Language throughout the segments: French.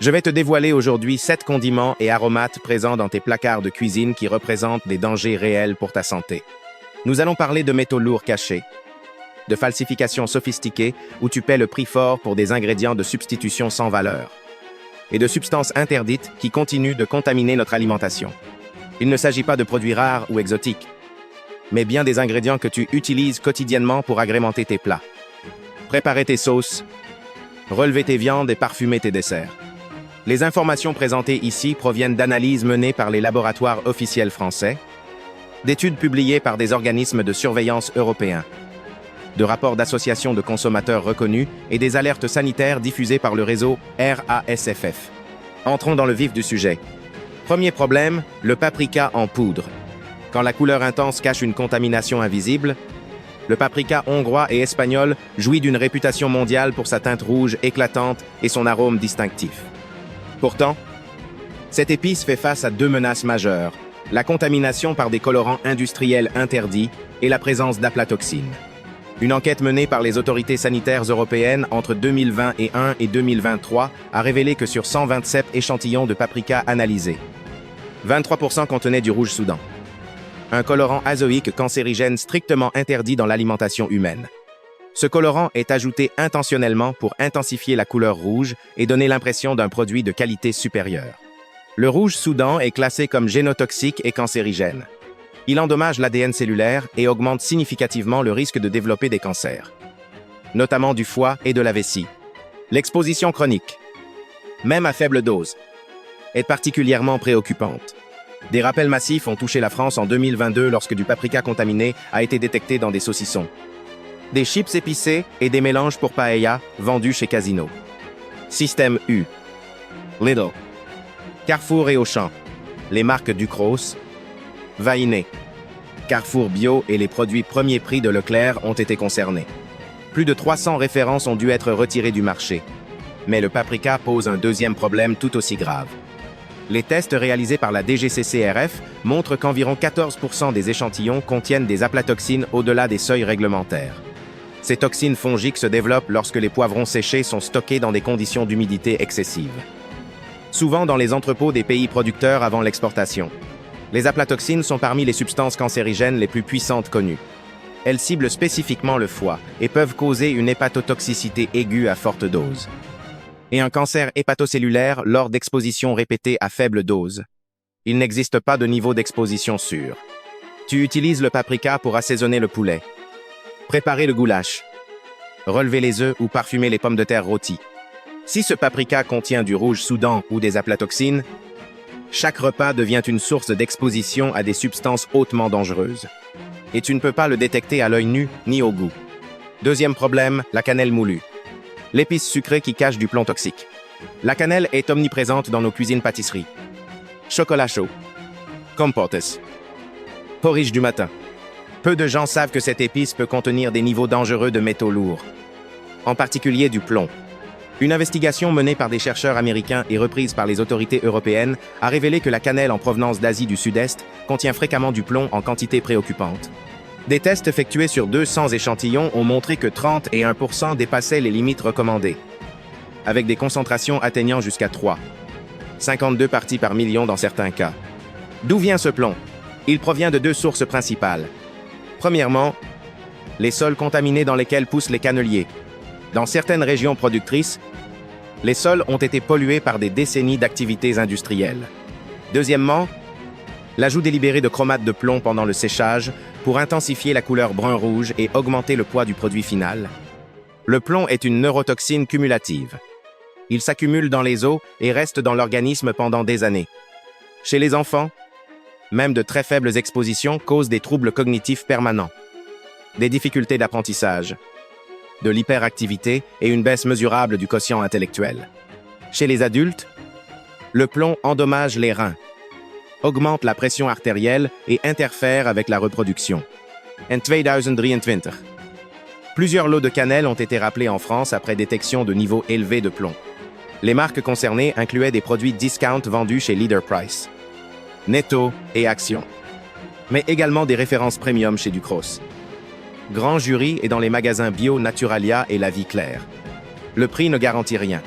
Je vais te dévoiler aujourd'hui 7 condiments et aromates présents dans tes placards de cuisine qui représentent des dangers réels pour ta santé. Nous allons parler de métaux lourds cachés, de falsifications sophistiquées où tu paies le prix fort pour des ingrédients de substitution sans valeur, et de substances interdites qui continuent de contaminer notre alimentation. Il ne s'agit pas de produits rares ou exotiques, mais bien des ingrédients que tu utilises quotidiennement pour agrémenter tes plats. Préparer tes sauces, relever tes viandes et parfumer tes desserts. Les informations présentées ici proviennent d'analyses menées par les laboratoires officiels français, d'études publiées par des organismes de surveillance européens, de rapports d'associations de consommateurs reconnus et des alertes sanitaires diffusées par le réseau RASFF. Entrons dans le vif du sujet. Premier problème, le paprika en poudre. Quand la couleur intense cache une contamination invisible, le paprika hongrois et espagnol jouit d'une réputation mondiale pour sa teinte rouge éclatante et son arôme distinctif. Pourtant, cette épice fait face à 2 menaces majeures, la contamination par des colorants industriels interdits et la présence d'aflatoxines. Une enquête menée par les autorités sanitaires européennes entre 2021 et 2023 a révélé que sur 127 échantillons de paprika analysés, 23% contenaient du rouge soudan, un colorant azoïque cancérigène strictement interdit dans l'alimentation humaine. Ce colorant est ajouté intentionnellement pour intensifier la couleur rouge et donner l'impression d'un produit de qualité supérieure. Le rouge soudan est classé comme génotoxique et cancérigène. Il endommage l'ADN cellulaire et augmente significativement le risque de développer des cancers, notamment du foie et de la vessie. L'exposition chronique, même à faible dose, est particulièrement préoccupante. Des rappels massifs ont touché la France en 2022 lorsque du paprika contaminé a été détecté dans des saucissons, des chips épicés et des mélanges pour paella vendus chez Casino. Système U, Lidl, Carrefour et Auchan, les marques Ducros, Vainé, Carrefour Bio et les produits premier prix de Leclerc ont été concernés. Plus de 300 références ont dû être retirées du marché. Mais le paprika pose un deuxième problème tout aussi grave. Les tests réalisés par la DGCCRF montrent qu'environ 14% des échantillons contiennent des aflatoxines au-delà des seuils réglementaires. Ces toxines fongiques se développent lorsque les poivrons séchés sont stockés dans des conditions d'humidité excessive, souvent dans les entrepôts des pays producteurs avant l'exportation. Les aflatoxines sont parmi les substances cancérigènes les plus puissantes connues. Elles ciblent spécifiquement le foie et peuvent causer une hépatotoxicité aiguë à forte dose et un cancer hépatocellulaire lors d'expositions répétées à faible dose. Il n'existe pas de niveau d'exposition sûr. Tu utilises le paprika pour assaisonner le poulet, préparer le goulash, relever les œufs ou parfumer les pommes de terre rôties. Si ce paprika contient du rouge soudan ou des aflatoxines, chaque repas devient une source d'exposition à des substances hautement dangereuses. Et tu ne peux pas le détecter à l'œil nu ni au goût. Deuxième problème, la cannelle moulue. L'épice sucrée qui cache du plomb toxique. La cannelle est omniprésente dans nos cuisines pâtisseries. Chocolat chaud, compotes, porridge du matin. Peu de gens savent que cette épice peut contenir des niveaux dangereux de métaux lourds, en particulier du plomb. Une investigation menée par des chercheurs américains et reprise par les autorités européennes a révélé que la cannelle en provenance d'Asie du Sud-Est contient fréquemment du plomb en quantité préoccupante. Des tests effectués sur 200 échantillons ont montré que 31% dépassaient les limites recommandées, avec des concentrations atteignant jusqu'à 52 parties par million dans certains cas. D'où vient ce plomb? Il provient de 2 sources principales. Premièrement, les sols contaminés dans lesquels poussent les canneliers. Dans certaines régions productrices, les sols ont été pollués par des décennies d'activités industrielles. Deuxièmement, l'ajout délibéré de chromates de plomb pendant le séchage pour intensifier la couleur brun-rouge et augmenter le poids du produit final. Le plomb est une neurotoxine cumulative. Il s'accumule dans les os et reste dans l'organisme pendant des années. Chez les enfants, même de très faibles expositions causent des troubles cognitifs permanents, des difficultés d'apprentissage, de l'hyperactivité et une baisse mesurable du quotient intellectuel. Chez les adultes, le plomb endommage les reins, augmente la pression artérielle et interfère avec la reproduction. En 2023, plusieurs lots de cannelle ont été rappelés en France après détection de niveaux élevés de plomb. Les marques concernées incluaient des produits discount vendus chez Leader Price, Netto et Action, mais également des références premium chez Ducros. Grand Jury est dans les magasins Bio, Naturalia et La Vie Claire. Le prix ne garantit rien.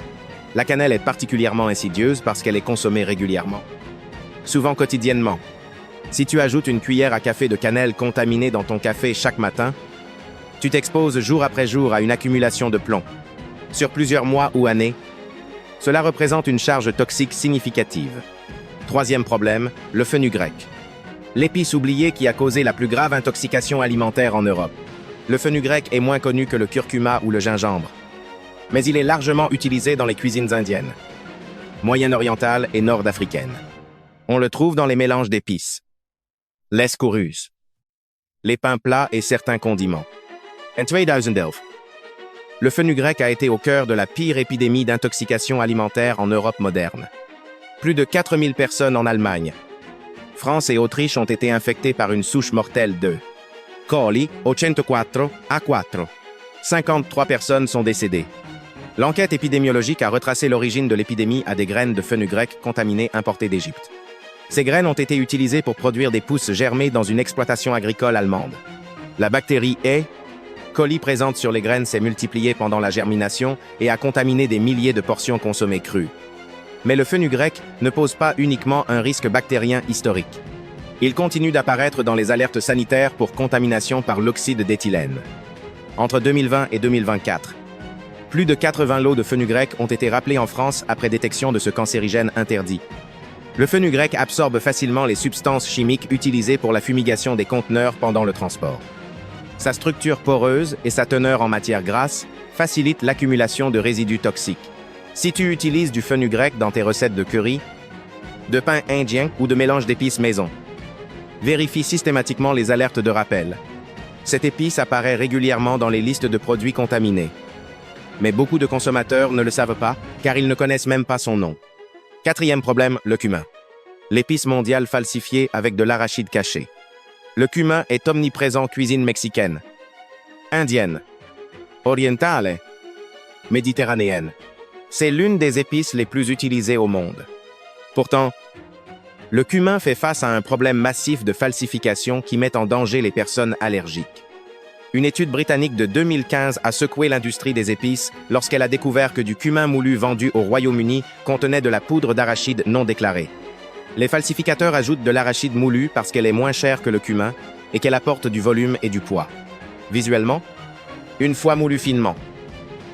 La cannelle est particulièrement insidieuse parce qu'elle est consommée régulièrement, souvent quotidiennement. Si tu ajoutes une cuillère à café de cannelle contaminée dans ton café chaque matin, tu t'exposes jour après jour à une accumulation de plomb. Sur plusieurs mois ou années, cela représente une charge toxique significative. Troisième problème, le fenugrec. L'épice oubliée qui a causé la plus grave intoxication alimentaire en Europe. Le fenugrec est moins connu que le curcuma ou le gingembre, mais il est largement utilisé dans les cuisines indiennes, moyen-orientales et nord-africaines. On le trouve dans les mélanges d'épices, l'escouruse, les pains plats et certains condiments. En 2011, le fenugrec a été au cœur de la pire épidémie d'intoxication alimentaire en Europe moderne. Plus de 4000 personnes en Allemagne, France et Autriche ont été infectées par une souche mortelle de Coli 104 A4. 53 personnes sont décédées. L'enquête épidémiologique a retracé l'origine de l'épidémie à des graines de fenugrec contaminées importées d'Égypte. Ces graines ont été utilisées pour produire des pousses germées dans une exploitation agricole allemande. La bactérie E. coli présente sur les graines s'est multipliée pendant la germination et a contaminé des milliers de portions consommées crues. Mais le fenugrec ne pose pas uniquement un risque bactérien historique. Il continue d'apparaître dans les alertes sanitaires pour contamination par l'oxyde d'éthylène. Entre 2020 et 2024, plus de 80 lots de fenugrec ont été rappelés en France après détection de ce cancérigène interdit. Le fenugrec absorbe facilement les substances chimiques utilisées pour la fumigation des conteneurs pendant le transport. Sa structure poreuse et sa teneur en matière grasse facilitent l'accumulation de résidus toxiques. Si tu utilises du fenugrec dans tes recettes de curry, de pain indien ou de mélange d'épices maison, vérifie systématiquement les alertes de rappel. Cette épice apparaît régulièrement dans les listes de produits contaminés. Mais beaucoup de consommateurs ne le savent pas car ils ne connaissent même pas son nom. Quatrième problème, le cumin. L'épice mondiale falsifiée avec de l'arachide caché. Le cumin est omniprésent cuisine mexicaine, indienne, orientale, méditerranéenne. C'est l'une des épices les plus utilisées au monde. Pourtant, le cumin fait face à un problème massif de falsification qui met en danger les personnes allergiques. Une étude britannique de 2015 a secoué l'industrie des épices lorsqu'elle a découvert que du cumin moulu vendu au Royaume-Uni contenait de la poudre d'arachide non déclarée. Les falsificateurs ajoutent de l'arachide moulu parce qu'elle est moins chère que le cumin et qu'elle apporte du volume et du poids. Visuellement, une fois moulue finement,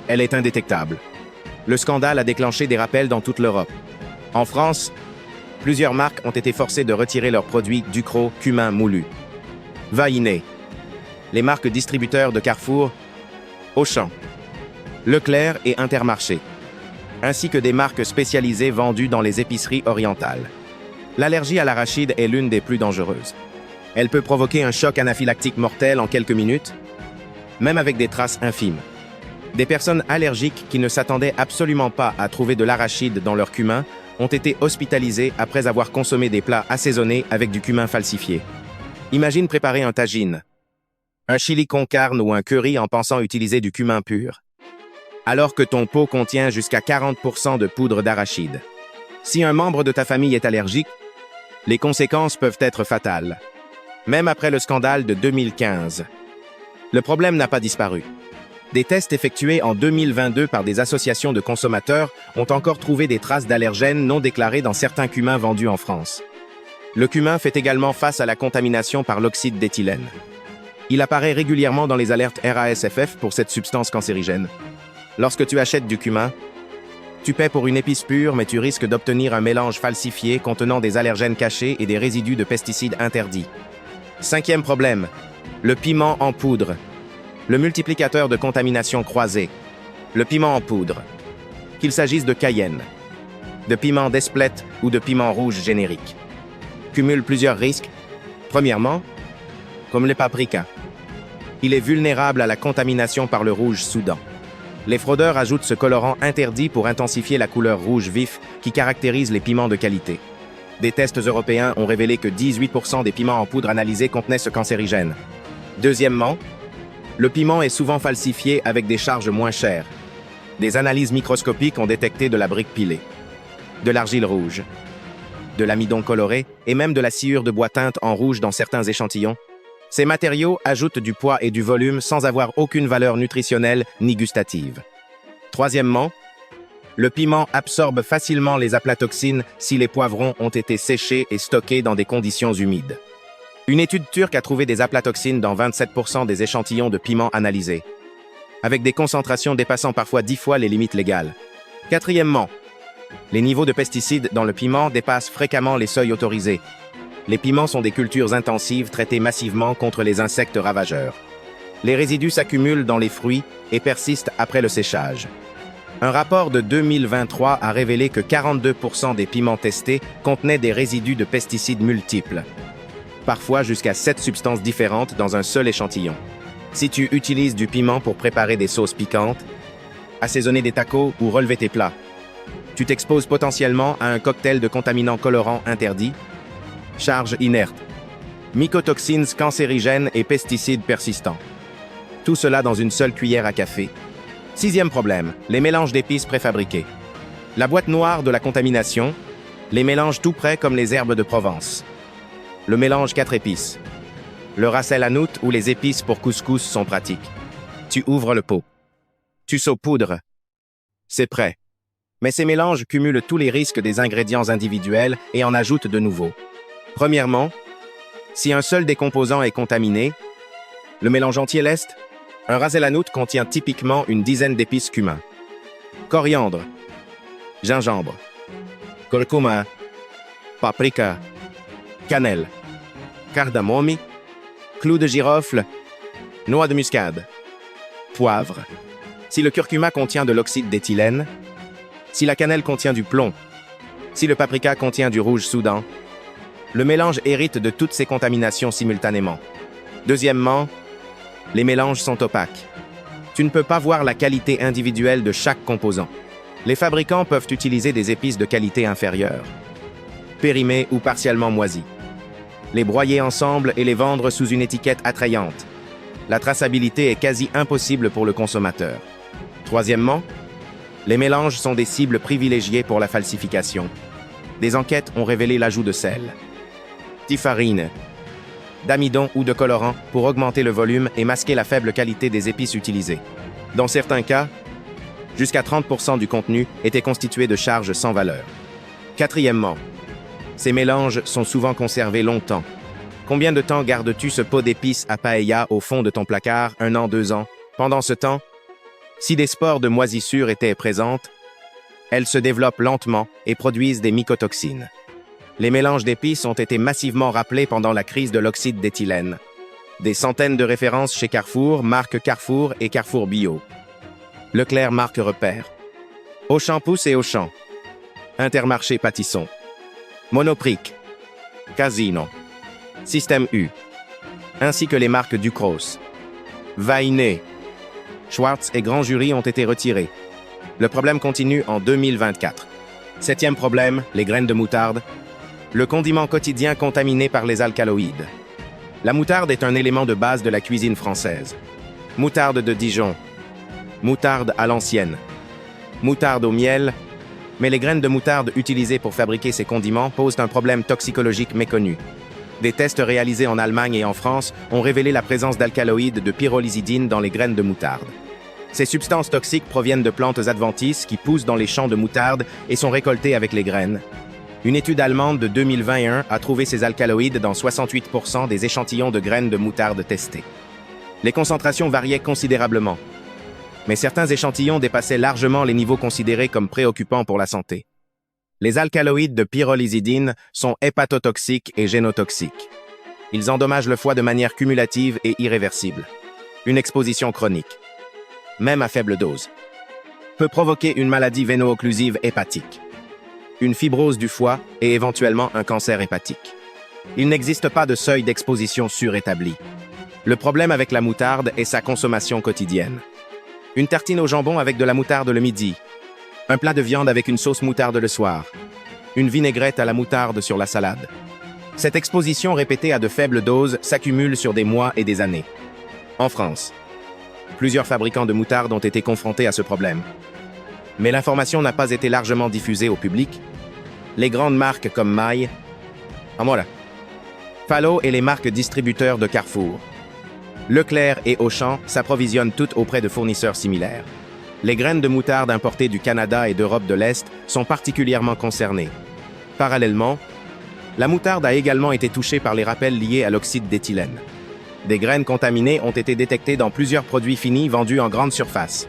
elle est indétectable. Le scandale a déclenché des rappels dans toute l'Europe. En France, plusieurs marques ont été forcées de retirer leurs produits Ducros cumin moulu. Vainé. Les marques distributeurs de Carrefour, Auchan, Leclerc et Intermarché, ainsi que des marques spécialisées vendues dans les épiceries orientales. L'allergie à l'arachide est l'une des plus dangereuses. Elle peut provoquer un choc anaphylactique mortel en quelques minutes, même avec des traces infimes. Des personnes allergiques qui ne s'attendaient absolument pas à trouver de l'arachide dans leur cumin ont été hospitalisées après avoir consommé des plats assaisonnés avec du cumin falsifié. Imagine préparer un tagine, un chili con carne ou un curry en pensant utiliser du cumin pur, alors que ton pot contient jusqu'à 40% de poudre d'arachide. Si un membre de ta famille est allergique, les conséquences peuvent être fatales, même après le scandale de 2015. Le problème n'a pas disparu. Des tests effectués en 2022 par des associations de consommateurs ont encore trouvé des traces d'allergènes non déclarés dans certains cumins vendus en France. Le cumin fait également face à la contamination par l'oxyde d'éthylène. Il apparaît régulièrement dans les alertes RASFF pour cette substance cancérigène. Lorsque tu achètes du cumin, tu paies pour une épice pure, mais tu risques d'obtenir un mélange falsifié contenant des allergènes cachés et des résidus de pesticides interdits. Cinquième problème, le piment en poudre. Le multiplicateur de contamination croisée. Le piment en poudre. Qu'il s'agisse de cayenne, de piment d'Espelette ou de piment rouge générique. Cumule plusieurs risques. Premièrement, comme le paprika. Il est vulnérable à la contamination par le rouge soudan. Les fraudeurs ajoutent ce colorant interdit pour intensifier la couleur rouge vif qui caractérise les piments de qualité. Des tests européens ont révélé que 18% des piments en poudre analysés contenaient ce cancérigène. Deuxièmement, le piment est souvent falsifié avec des charges moins chères. Des analyses microscopiques ont détecté de la brique pilée, de l'argile rouge, de l'amidon coloré et même de la sciure de bois teinte en rouge dans certains échantillons. Ces matériaux ajoutent du poids et du volume sans avoir aucune valeur nutritionnelle ni gustative. Troisièmement, Le piment absorbe facilement les aflatoxines si les poivrons ont été séchés et stockés dans des conditions humides. Une étude turque a trouvé des aflatoxines dans 27% des échantillons de piment analysés, avec des concentrations dépassant parfois 10 fois les limites légales. Quatrièmement, les niveaux de pesticides dans le piment dépassent fréquemment les seuils autorisés. Les piments sont des cultures intensives traitées massivement contre les insectes ravageurs. Les résidus s'accumulent dans les fruits et persistent après le séchage. Un rapport de 2023 a révélé que 42% des piments testés contenaient des résidus de pesticides multiples, parfois jusqu'à 7 substances différentes dans un seul échantillon. Si tu utilises du piment pour préparer des sauces piquantes, assaisonner des tacos ou relever tes plats, tu t'exposes potentiellement à un cocktail de contaminants colorants interdits, charges inertes, mycotoxines cancérigènes et pesticides persistants. Tout cela dans une seule cuillère à café. Sixième problème, les mélanges d'épices préfabriqués. La boîte noire de la contamination, les mélanges tout prêts comme les herbes de Provence. Le mélange 4 épices. Le ras el hanout ou les épices pour couscous sont pratiques. Tu ouvres le pot. Tu saupoudres. C'est prêt. Mais ces mélanges cumulent tous les risques des ingrédients individuels et en ajoutent de nouveaux. Premièrement, si un seul des composants est contaminé, le mélange entier l'est, un ras el hanout contient typiquement une dizaine d'épices cumin. Coriandre, gingembre, curcuma, paprika, cannelle, cardamome, clou de girofle, noix de muscade, poivre. Si le curcuma contient de l'oxyde d'éthylène, si la cannelle contient du plomb, si le paprika contient du rouge soudan, le mélange hérite de toutes ces contaminations simultanément. Deuxièmement, les mélanges sont opaques. Tu ne peux pas voir la qualité individuelle de chaque composant. Les fabricants peuvent utiliser des épices de qualité inférieure, périmées ou partiellement moisies, les broyer ensemble et les vendre sous une étiquette attrayante. La traçabilité est quasi impossible pour le consommateur. Troisièmement, les mélanges sont des cibles privilégiées pour la falsification. Des enquêtes ont révélé l'ajout de sel, de farine, d'amidon ou de colorant pour augmenter le volume et masquer la faible qualité des épices utilisées. Dans certains cas, jusqu'à 30% du contenu était constitué de charges sans valeur. Quatrièmement, ces mélanges sont souvent conservés longtemps. Combien de temps gardes-tu ce pot d'épices à paella au fond de ton placard, 1 an, 2 ans? Pendant ce temps, si des spores de moisissure étaient présentes, elles se développent lentement et produisent des mycotoxines. Les mélanges d'épices ont été massivement rappelés pendant la crise de l'oxyde d'éthylène. Des centaines de références chez Carrefour, marque Carrefour et Carrefour Bio. Leclerc, marque Repère. Auchan Pousse et Auchan. Intermarché Pâtisson. Monoprix. Casino. Système U. Ainsi que les marques Ducros. Vainé. Schwartz et Grand Jury ont été retirés. Le problème continue en 2024. Septième problème, les graines de moutarde. Le condiment quotidien contaminé par les alcaloïdes. La moutarde est un élément de base de la cuisine française. Moutarde de Dijon. Moutarde à l'ancienne. Moutarde au miel. Mais les graines de moutarde utilisées pour fabriquer ces condiments posent un problème toxicologique méconnu. Des tests réalisés en Allemagne et en France ont révélé la présence d'alcaloïdes de pyrrolizidine dans les graines de moutarde. Ces substances toxiques proviennent de plantes adventices qui poussent dans les champs de moutarde et sont récoltées avec les graines. Une étude allemande de 2021 a trouvé ces alcaloïdes dans 68% des échantillons de graines de moutarde testés. Les concentrations variaient considérablement, mais certains échantillons dépassaient largement les niveaux considérés comme préoccupants pour la santé. Les alcaloïdes de pyrrolizidine sont hépatotoxiques et génotoxiques. Ils endommagent le foie de manière cumulative et irréversible. Une exposition chronique, même à faible dose, peut provoquer une maladie véno-occlusive hépatique, une fibrose du foie et éventuellement un cancer hépatique. Il n'existe pas de seuil d'exposition surétabli. Le problème avec la moutarde est sa consommation quotidienne. Une tartine au jambon avec de la moutarde le midi, un plat de viande avec une sauce moutarde le soir, une vinaigrette à la moutarde sur la salade. Cette exposition répétée à de faibles doses s'accumule sur des mois et des années. En France, plusieurs fabricants de moutarde ont été confrontés à ce problème. Mais l'information n'a pas été largement diffusée au public. Les grandes marques comme Maille, Amora, Fallo et les marques distributeurs de Carrefour, Leclerc et Auchan s'approvisionnent toutes auprès de fournisseurs similaires. Les graines de moutarde importées du Canada et d'Europe de l'Est sont particulièrement concernées. Parallèlement, la moutarde a également été touchée par les rappels liés à l'oxyde d'éthylène. Des graines contaminées ont été détectées dans plusieurs produits finis vendus en grande surface.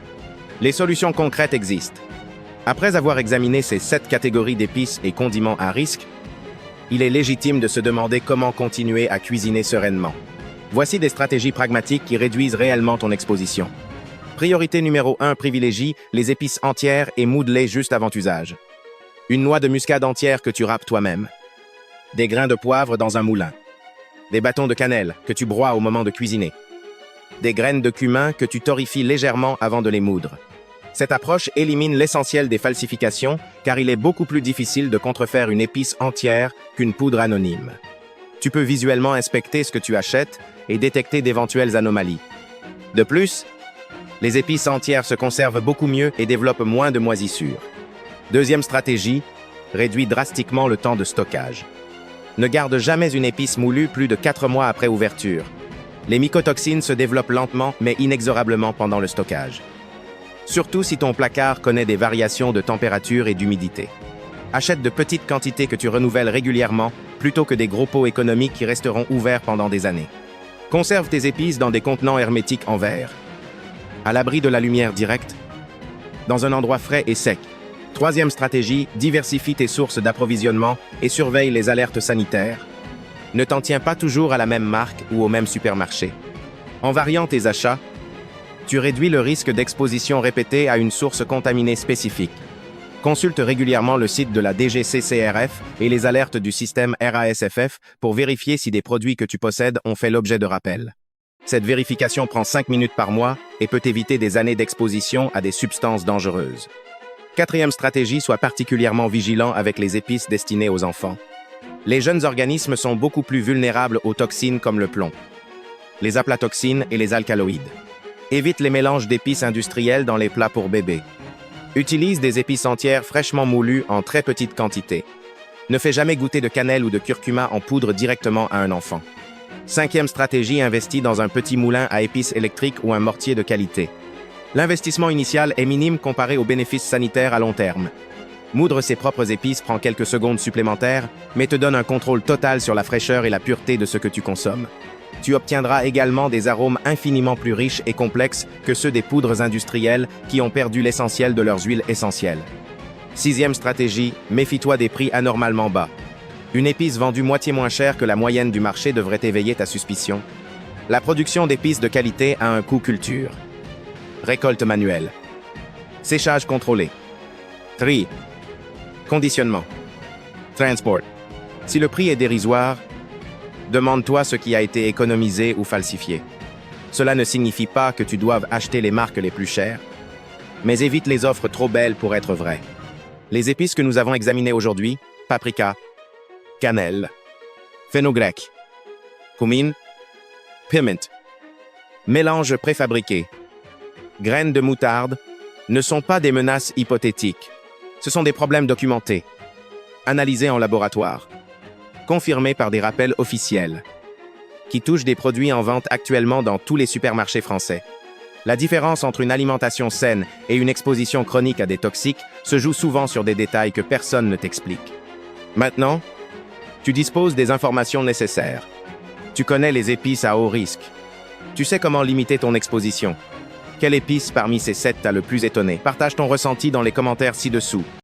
Les solutions concrètes existent. Après avoir examiné ces 7 catégories d'épices et condiments à risque, il est légitime de se demander comment continuer à cuisiner sereinement. Voici des stratégies pragmatiques qui réduisent réellement ton exposition. Priorité numéro 1, privilégie les épices entières et moudlées juste avant usage. Une noix de muscade entière que tu râpes toi-même. Des grains de poivre dans un moulin. Des bâtons de cannelle que tu broies au moment de cuisiner. Des graines de cumin que tu torréfies légèrement avant de les moudre. Cette approche élimine l'essentiel des falsifications car il est beaucoup plus difficile de contrefaire une épice entière qu'une poudre anonyme. Tu peux visuellement inspecter ce que tu achètes et détecter d'éventuelles anomalies. De plus, les épices entières se conservent beaucoup mieux et développent moins de moisissures. Deuxième stratégie, réduis drastiquement le temps de stockage. Ne garde jamais une épice moulue plus de 4 mois après ouverture. Les mycotoxines se développent lentement mais inexorablement pendant le stockage. Surtout si ton placard connaît des variations de température et d'humidité. Achète de petites quantités que tu renouvelles régulièrement plutôt que des gros pots économiques qui resteront ouverts pendant des années. Conserve tes épices dans des contenants hermétiques en verre, à l'abri de la lumière directe, dans un endroit frais et sec. Troisième stratégie, diversifie tes sources d'approvisionnement et surveille les alertes sanitaires. Ne t'en tiens pas toujours à la même marque ou au même supermarché. En variant tes achats, tu réduis le risque d'exposition répétée à une source contaminée spécifique. Consulte régulièrement le site de la DGCCRF et les alertes du système RASFF pour vérifier si des produits que tu possèdes ont fait l'objet de rappels. Cette vérification prend 5 minutes par mois et peut éviter des années d'exposition à des substances dangereuses. Quatrième stratégie, sois particulièrement vigilant avec les épices destinées aux enfants. Les jeunes organismes sont beaucoup plus vulnérables aux toxines comme le plomb, les aplatoxines et les alcaloïdes. Évite les mélanges d'épices industrielles dans les plats pour bébés. Utilise des épices entières fraîchement moulues en très petite quantité. Ne fais jamais goûter de cannelle ou de curcuma en poudre directement à un enfant. Cinquième stratégie, investis dans un petit moulin à épices électriques ou un mortier de qualité. L'investissement initial est minime comparé aux bénéfices sanitaires à long terme. Moudre ses propres épices prend quelques secondes supplémentaires, mais te donne un contrôle total sur la fraîcheur et la pureté de ce que tu consommes. Tu obtiendras également des arômes infiniment plus riches et complexes que ceux des poudres industrielles qui ont perdu l'essentiel de leurs huiles essentielles. Sixième stratégie, méfie-toi des prix anormalement bas. Une épice vendue moitié moins cher que la moyenne du marché devrait éveiller ta suspicion. La production d'épices de qualité a un coût culture. Récolte manuelle. Séchage contrôlé. Tri. Conditionnement. Transport. Si le prix est dérisoire, demande-toi ce qui a été économisé ou falsifié. Cela ne signifie pas que tu doives acheter les marques les plus chères, mais évite les offres trop belles pour être vraies. Les épices que nous avons examinées aujourd'hui, paprika, cannelle, fenugrec, cumin, piment, mélange préfabriqué, graines de moutarde, ne sont pas des menaces hypothétiques. Ce sont des problèmes documentés, analysés en laboratoire, confirmés par des rappels officiels, qui touchent des produits en vente actuellement dans tous les supermarchés français. La différence entre une alimentation saine et une exposition chronique à des toxiques se joue souvent sur des détails que personne ne t'explique. Maintenant, tu disposes des informations nécessaires. Tu connais les épices à haut risque. Tu sais comment limiter ton exposition. Quelle épice parmi ces 7 t'a le plus étonné? Partage ton ressenti dans les commentaires ci-dessous.